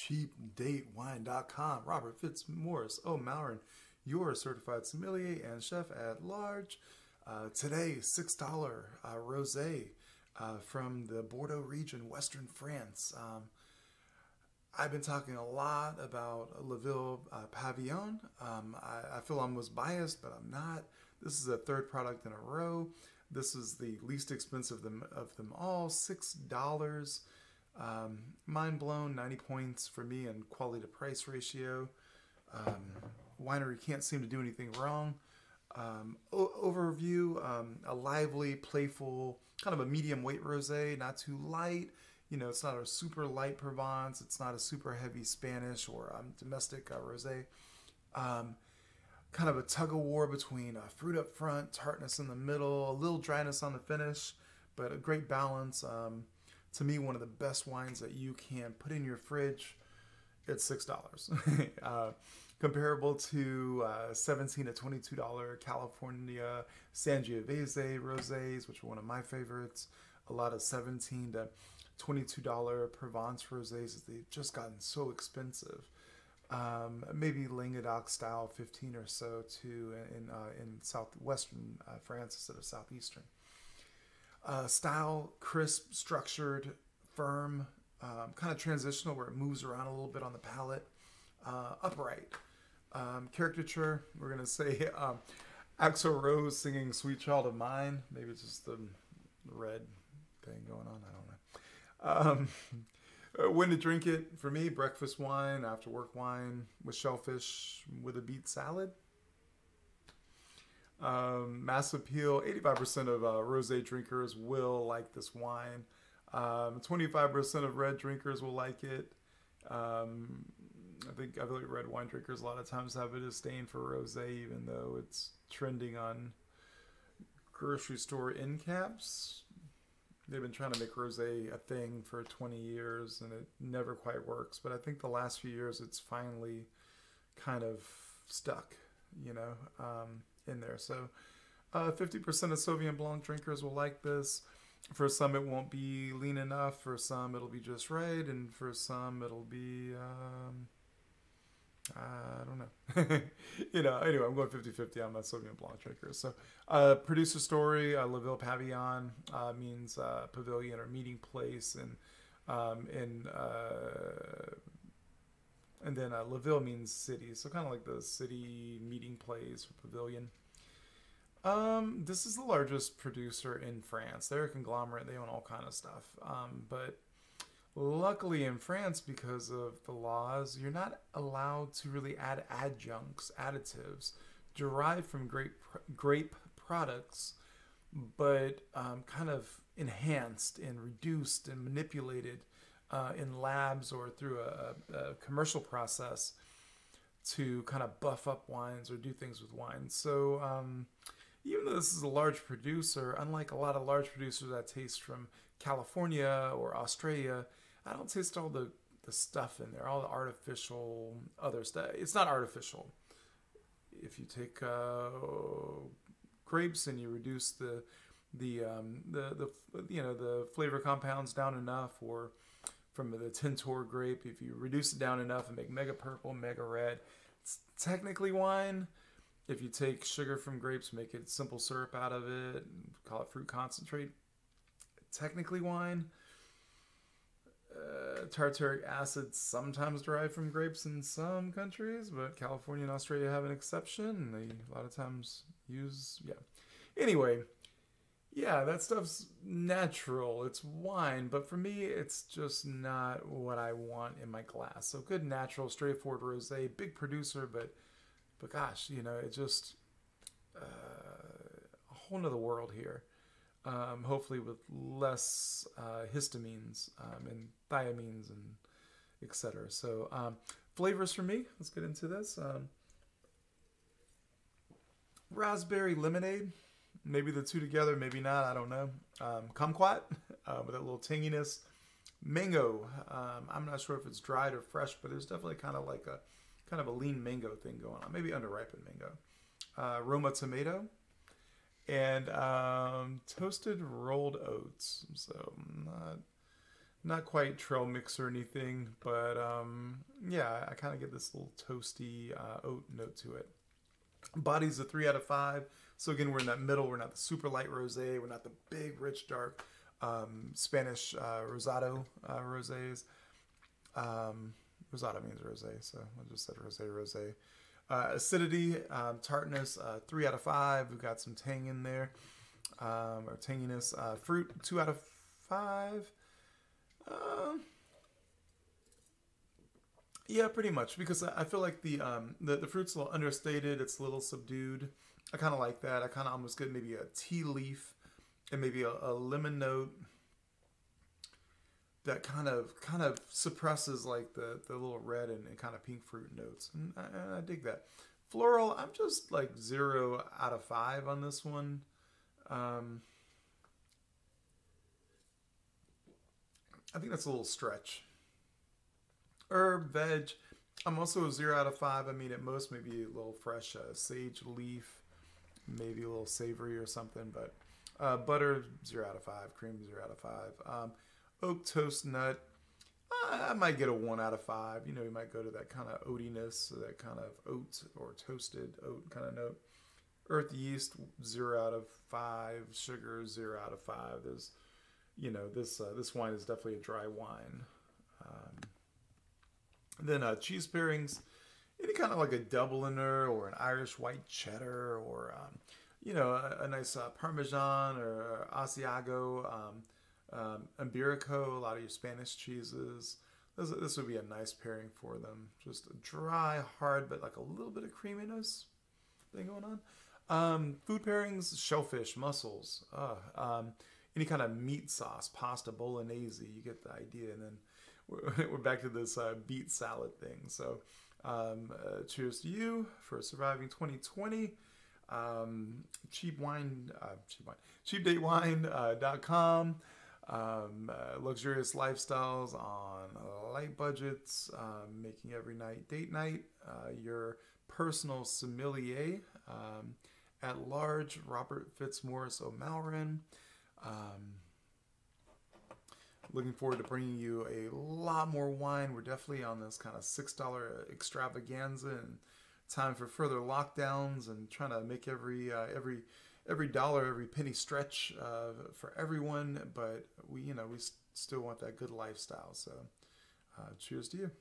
cheapdatewine.com. Robert Fitzmaurice O'Malloran, your certified sommelier and chef at large. Today, $6 rosé from the Bordeaux region, Western France. I've been talking a lot about Laville Pavillon. I feel I'm almost biased, but I'm not. This is a third product in a row. This is the least expensive of them all, $6. Mind blown, 90 points for me in quality to price ratio. Winery can't seem to do anything wrong. Overview, a lively, playful, kind of a medium weight rosé, not too light. You know, it's not a super light Provence. It's not a super heavy Spanish or domestic rosé. Kind of a tug-a-war between fruit up front, tartness in the middle, a little dryness on the finish, but a great balance. To me, one of the best wines that you can put in your fridge. It's $6. Comparable to $17 to $22 California Sangiovese rosés, which are one of my favorites. A lot of $17 to $22 Provence rosés. They've just gotten so expensive. Maybe Languedoc style, 15 or so too, in southwestern France instead of southeastern. Style, crisp, structured, firm, kind of transitional where it moves around a little bit on the palate. Upright. Caricature, we're going to say Axel Rose singing Sweet Child of Mine. Maybe it's just the red thing going on. I don't know. When to drink it, for me, breakfast wine, after work wine, with shellfish, with a beet salad. Mass appeal, 85% of rosé drinkers will like this wine. 25% of red drinkers will like it. I feel like red wine drinkers a lot of times have a disdain for rosé, even though it's trending on grocery store end caps. They've been trying to make rosé a thing for 20 years, and it never quite works. But I think the last few years, it's finally kind of stuck, you know, in there. So 50% of Sauvignon Blanc drinkers will like this. For some, it won't be lean enough. For some, it'll be just right. And for some, it'll be... I don't know. You know, anyway, I'm going 50-50 on my Sauvignon Blanc drinker. So, producer story, Laville Pavillon means pavilion or meeting place, and then Laville means city. So kind of like the city meeting place or pavilion. This is the largest producer in France. They're a conglomerate. They own all kind of stuff. But luckily in France, because of the laws, you're not allowed to really add adjuncts, additives, derived from grape products, but kind of enhanced and reduced and manipulated in labs or through a commercial process to kind of buff up wines or do things with wines. So even though this is a large producer, unlike a lot of large producers that taste from California or Australia, I don't taste all the stuff in there, all the artificial other stuff. It's not artificial. If you take grapes and you reduce the flavor compounds down enough, or from the tintor grape, if you reduce it down enough and make mega purple, mega red, it's technically wine. If you take sugar from grapes, make it simple syrup out of it, call it fruit concentrate, technically wine. Tartaric acid sometimes derived from grapes in some countries, but California and Australia have an exception. They a lot of times use, Anyway, that stuff's natural. It's wine, but for me, it's just not what I want in my glass. So good, natural, straightforward rosé, big producer, but gosh, you know, it's just a whole nother world here. Hopefully with less histamines and thiamines and etc. So flavors for me, let's get into this. Raspberry lemonade, maybe the two together, maybe not, I don't know. Kumquat with that little tanginess. Mango, I'm not sure if it's dried or fresh, but there's definitely kind of a lean mango thing going on, maybe underripened mango. Roma tomato. And toasted rolled oats. So Not quite trail mix or anything, but yeah, I kind of get this little toasty oat note to it. Body's a 3 out of 5. So again, we're in that middle. We're not the super light rosé. We're not the big, rich, dark Spanish rosado rosés. Rosado means rosé, so I just said rosé. Acidity, tartness, 3 out of 5. We've got some tang in there, or tanginess. Fruit, 2 out of 5. Yeah, pretty much, because I feel like the fruit's a little understated. It's a little subdued. I kind of like that. I kind of almost get maybe a tea leaf and maybe a lemon note that kind of suppresses like the little red and kind of pink fruit notes, and I dig that. Floral, I'm just like 0 out of 5 on this one. I think that's a little stretch. Herb, veg, I'm also 0 out of 5. I mean, at most maybe a little fresh sage leaf, maybe a little savory or something, but butter, 0 out of 5. Cream, 0 out of 5. Oak toast nut, I might get a 1 out of 5. You know, you might go to that kind of oatiness, that kind of oat or toasted oat kind of note. Earth yeast, 0 out of 5. Sugar, 0 out of 5. There's, you know, this wine is definitely a dry wine. Then cheese pairings, any kind of like a Dubliner or an Irish white cheddar, or you know, a nice Parmesan or Asiago, Iberico, a lot of your Spanish cheeses. This would be a nice pairing for them. Just a dry, hard, but like a little bit of creaminess thing going on. Food pairings, shellfish, mussels, any kind of meat sauce, pasta bolognese, you get the idea. And then we're back to this beet salad thing. So cheers to you for surviving 2020. Cheapdatewine.com. Luxurious lifestyles on light budgets, making every night date night. Your personal sommelier at large, Robert Fitzmaurice O'Malron. Looking forward to bringing you a lot more wine. We're definitely on this kind of $6 extravaganza, and time for further lockdowns and trying to make every dollar, every penny stretch for everyone. But we still want that good lifestyle. So cheers to you.